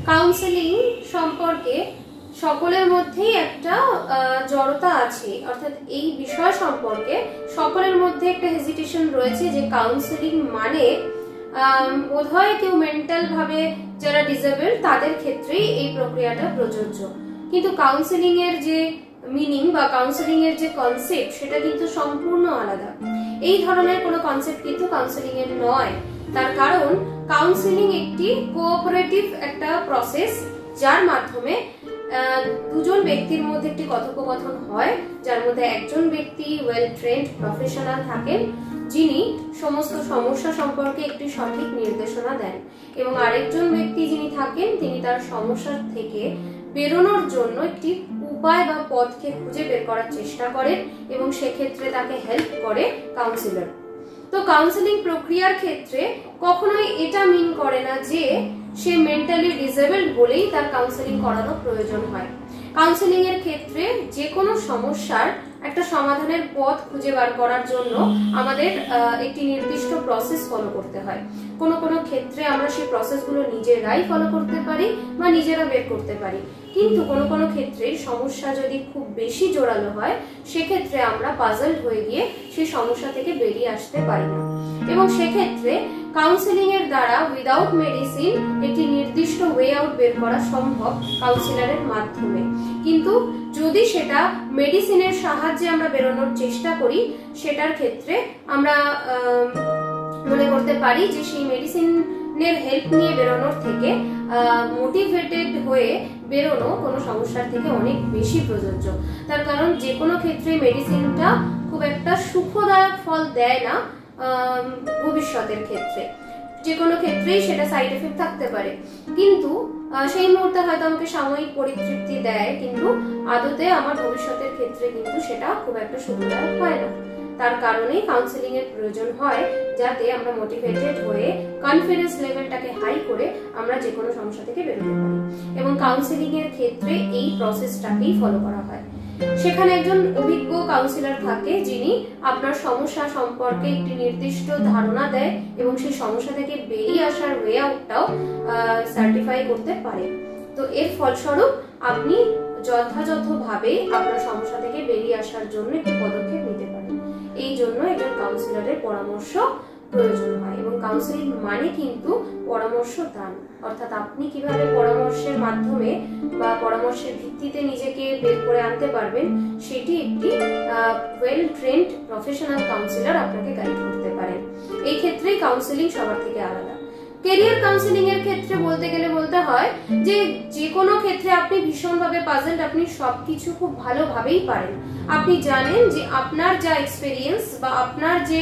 Counselling সম্পর্কে সকলের মধ্যেই একটা জড়তা আছে, অর্থাৎ এই বিষয় সম্পর্কে সকলের মধ্যে একটা হেজিটেশন রয়েছে যে কাউন্সেলিং মানে বোধহয় কেউ মেন্টাল ভাবে যারা ডিসেবল তাদের ক্ষেত্রেই এই প্রক্রিয়াটা প্রযোজ্য। কিন্তু কাউন্সেলিং এর যে মিনিং বা কাউন্সেলিং এর যে কনসেপ্ট সেটা কিন্তু সম্পূর্ণ আলাদা। এই ধরনের কোনো কনসেপ্ট কিন্তু কাউন্সেলিং এর নয়। তার কারণ কাউন্সেলিং একটি কোঅপারেটিভ একটা প্রসেস, যার মাধ্যমে দুজন ব্যক্তির মধ্যে একটি কথোপকথন হয়, যার মধ্যে একজন ব্যক্তি ওয়েল ট্রেন্ড প্রফেশনাল থাকেন যিনি সমস্ত সমস্যা সম্পর্কে একটি সঠিক নির্দেশনা দেন, এবং আরেকজন ব্যক্তি যিনি থাকেন তিনি তার সমস্যা থেকে বেরোনোর জন্য একটি উপায় বা পথকে খুঁজে বের করার চেষ্টা করেন এবং সেক্ষেত্রে তাকে হেল্প করে কাউন্সিলর। তো কাউন্সেলিং প্রক্রিয়ার ক্ষেত্রে কখনোই এটা মিন করে না যে সে মেন্টালি ডিসেবলড বলেই তার কাউন্সেলিং করানো প্রয়োজন হয়। কাউন্সেলিং এর ক্ষেত্রে যে কোনো সমস্যার একটা সমাধানের পথ খুঁজে বার করার জন্য আমাদের একটি নির্দিষ্ট প্রসেস ফলো করতে হয়। কোনো কোনো ক্ষেত্রে আমরা সেই প্রসেসগুলো নিজেরাই ফলো করতে পারি বা নিজেরা বের করতে পারি, কিন্তু কোনো কোনো ক্ষেত্রে সমস্যা যদি খুব বেশি জোরালো হয় সেক্ষেত্রে আমরা পাজলড হয়ে গিয়ে সেই সমস্যা থেকে বেরিয়ে আসতে পারি না, এবং সেক্ষেত্রে কাউন্সেলিং এর দ্বারা উইদাউট মেডিসিন একটি নির্দিষ্ট ওয়ে আউট বের করা সম্ভব কাউন্সিলরের মাধ্যমে। কিন্তু যদি সেটা মেডিসিনের সাহায্যে আমরা বেরোনোর চেষ্টা করি সেটার ক্ষেত্রে আমরা মনে করতে পারি যে সেই মেডিসিনের হেল্প নিয়ে বেরোনোর থেকে মোটিভেটেড হয়ে বেরোনো কোনো সমস্যার থেকে অনেক বেশি প্রযোজ্য। তার কারণ যে কোনো ক্ষেত্রে মেডিসিনটা খুব একটা সুখদায়ক ফল দেয় না। ভবিষ্যতের ক্ষেত্রে যে কোনো ক্ষেত্রেই সেটা সাইড এফেক্ট থাকতে পারে, কিন্তু সেই মুহূর্তে হয়তো আমাকে সাময়িক পরিতৃপ্তি দেয়, কিন্তু আদতে আমার ভবিষ্যতের ক্ষেত্রে কিন্তু সেটা খুব একটা সুখদায়ক হয় না। তার কারণেই কাউন্সেলিং এর প্রয়োজন হয়, যাতে আমরা মোটিভেটেড হয়ে কনফিডেন্স লেভেলটাকে হাই করে আমরা যে কোনো সমস্যা থেকে বেরোতে পারি, এবং কাউন্সেলিং এর ক্ষেত্রে এই প্রসেসটাকেই ফলো করা হয়। সেখানে একজন অভিজ্ঞ কাউন্সিলর থাকে যিনি আপনার সমস্যা সম্পর্কে একটি নির্দিষ্ট ধারণা দেয় এবং সেই সমস্যা থেকে বেরিয়ে আসার ওয়ে আউটটাও সার্টিফাই করতে পারে। তো এর ফলস্বরূপ আপনি যথাযথভাবে আপনার সমস্যা থেকে বেরিয়ে আসার জন্য একটি পদক্ষেপ নিতে পারেন। এই জন্য একজন কাউন্সিলরের পরামর্শ প্রয়োজন হয়, এবং কাউন্সেলিং মানে কিন্তু পরামর্শ দান, অর্থাৎ আপনি কিভাবে পরামর্শের মাধ্যমে বা পরামর্শের ভিত্তিতে নিজেকে বের করে আনতে পারবেন সেটি একটি ওয়েল ট্রেন্ড প্রফেশনাল কাউন্সিলর আপনাকে গাইড করতে পারেন। এই ক্ষেত্রেই কাউন্সেলিং সবার থেকে আলাদা। ক্যারিয়ার কাউন্সেলিং এর ক্ষেত্রে বলতে গেলে বলতে হয় যে যে কোনো ক্ষেত্রে আপনি ভীষণভাবে পাজলড, আপনি সবকিছু খুব ভালোভাবেই পারেন, আপনি জানেন যে আপনার যা এক্সপেরিয়েন্স বা আপনার যে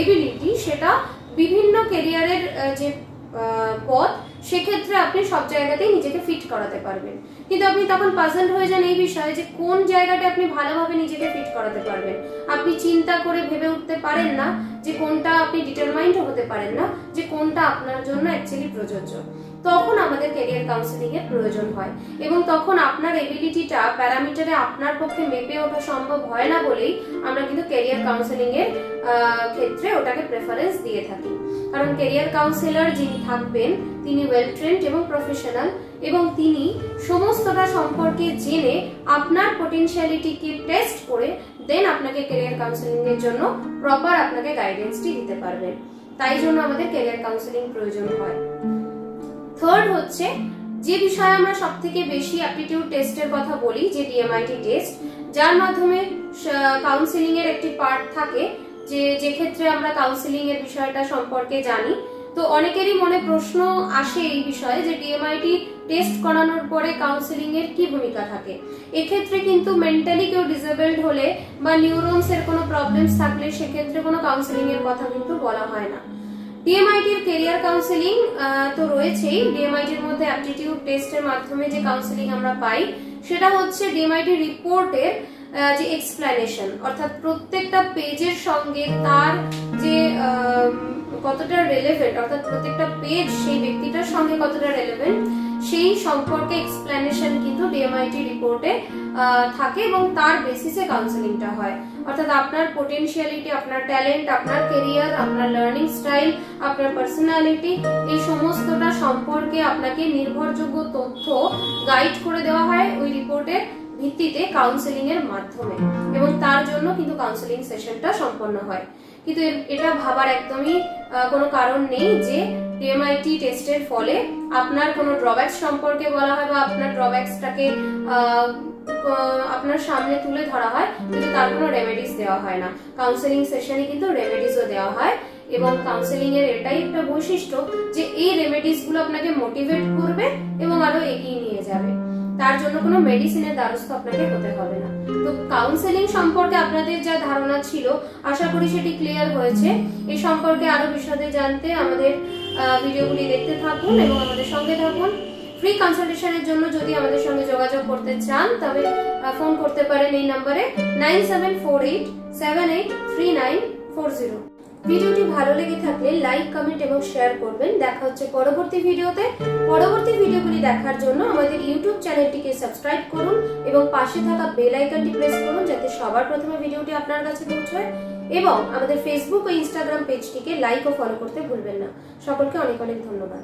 এবিলিটি সেটা বিভিন্ন ক্যারিয়ারের যে পথ সেক্ষেত্রে আপনি সব জায়গাতেই নিজেকে ফিট করাতে পারবেন, কিন্তু আপনি তখন পাজলড হয়ে যান এই বিষয়ে যে কোন জায়গাটা আপনি ভালোভাবে নিজেকে ফিট করাতে পারবেন। আপনি চিন্তা করে ভেবে উঠতে পারেন না যে কোনটা, আপনি ডিটারমাইন্ড হতে পারেন না যে কোনটা আপনার জন্য অ্যাকচুয়ালি প্রযোজ্য। তখন আমাদের ক্যারিয়ার কাউন্সেলিং এর প্রয়োজন হয়, এবং তখন আপনার এবিলিটিটা প্যারামিটারে আপনার পক্ষে মেপে ওঠা সম্ভব হয় না বলেই আমরা কিন্তু ক্যারিয়ার কাউন্সেলিং এর ক্ষেত্রে ওটাকে প্রেফারেন্স দিয়ে থাকি। কারণ ক্যারিয়ার কাউন্সিলর যিনি থাকবেন তিনি ওয়েল ট্রেন্ড এবং প্রফেশনাল, এবং তিনি সমস্তটা সম্পর্কে জেনে আপনার পটেনশিয়ালিটিকে টেস্ট করে দেন আপনাকে ক্যারিয়ার কাউন্সেলিং এর জন্য প্রপার আপনাকে গাইডেন্সটি দিতে পারবেন। তাই জন্য আমাদের ক্যারিয়ার কাউন্সেলিং প্রয়োজন হয়। থার্ড হচ্ছে যে বিষয়ে আমরা সবথেকে বেশি অ্যাপটিটিউড টেস্টের কথা বলি, যে ডিএমআইটি টেস্ট, যার মাধ্যমে কাউন্সেলিং এর একটি পার্ট থাকে যে ক্ষেত্রে আমরা কাউন্সেলিং এর বিষয়টা সম্পর্কে জানি। তো অনেকেরই মনে প্রশ্ন আসে এই বিষয়ে যে ডিএমআইটি টেস্ট করানোর পরে কাউন্সেলিং এর কি ভূমিকা থাকে। এক্ষেত্রে কিন্তু মেন্টালি কেউ ডিসেবলড হলে বা নিউরনস এর কোনো প্রবলেমস থাকলে সেক্ষেত্রে কোনো কাউন্সেলিং এর কথা কিন্তু বলা হয় না। ডিএমআইটির ক্যারিয়ার কাউন্সেলিং তো রয়েছেই, ডিএমআইটির মধ্যে অ্যাপটিটিউড টেস্টের মাধ্যমে যে কাউন্সেলিং আমরা পাই সেটা হচ্ছে ডিএমআইটি রিপোর্টের যে এক্সপ্লেনেশন, অর্থাৎ প্রত্যেকটা পেজের সঙ্গে তার যে কতটা রেলেভেন্ট, অর্থাৎ প্রত্যেকটা পেজ সেই ব্যক্তিটার সঙ্গে কতটা রেলেভেন্ট সেই সম্পর্কে এক্সপ্লেনেশন কিন্তু ডিএমআইটি রিপোর্টে থাকে এবং তার বেসিসে কাউন্সেলিংটা হয়। অর্থাৎ আপনার পোটেনশিয়ালিটি, আপনার ট্যালেন্ট, আপনার কেরিয়ার, আপনার লার্নিং স্টাইল, আপনার পার্সোনালিটি, এই সমস্তটা সম্পর্কে আপনাকে নির্ভরযোগ্য তথ্য গাইড করে দেওয়া হয় ওই রিপোর্টের ভিত্তিতে কাউন্সেলিং এর মাধ্যমে, এবং তার জন্য কিন্তু কাউন্সেলিং সেশনটা সম্পন্ন হয়। কিন্তু এটা ভাবার একদমই কোনো কারণ নেই যে ডিএমআইটি টেস্টের ফলে আপনার কোনো ড্রব্যাকস সম্পর্কে বলা হয় বা আপনার ড্রব্যাকসটাকে আপনার সামনে তুলে ধরা হয়, কিন্তু তার কোনো রেমেডিস দেওয়া হয় না। কাউন্সেলিং সেশনে কিন্তু রেমেডিসও দেওয়া হয়, এবং কাউন্সেলিং এর এটাই একটা বৈশিষ্ট্য যে এই রেমেডিস গুলো আপনাকে মোটিভেট করবে এবং আরো এগিয়ে নিয়ে যাবে। তার জন্য কোনো মেডিসিনের দ্বারস্থ আপনাকে হতে হবে না। তো কাউন্সেলিং সম্পর্কে আপনাদের যা ধারণা ছিল, আশা করি সেটি ক্লিয়ার হয়েছে। এই সম্পর্কে আরো বিশদে জানতে আমাদের ভিডিওগুলি দেখতে থাকুন এবং আমাদের সঙ্গে থাকুন। ফ্রি কনসালটেশনের জন্য যদি আমাদের সঙ্গে যোগাযোগ করতে চান তবে ফোন করতে পারেন এই নম্বরে 9748783940। ভিডিওটি ভালো লেগে থাকলে লাইক, কমেন্ট এবং শেয়ার করবেন। দেখা হচ্ছে পরবর্তী ভিডিওতে। পরবর্তী ভিডিওগুলি দেখার জন্য আমাদের ইউটিউব চ্যানেলটিকে সাবস্ক্রাইব করুন এবং পাশে থাকা বেল আইকনটি প্রেস করুন যাতে সবার প্রথমে ভিডিওটি আপনার কাছে পৌঁছায়, এবং আমাদের ফেসবুক ও ইনস্টাগ্রাম পেজটিকে লাইক ও ফলো করতে ভুলবেন না। সকলকে অনেক অনেক ধন্যবাদ।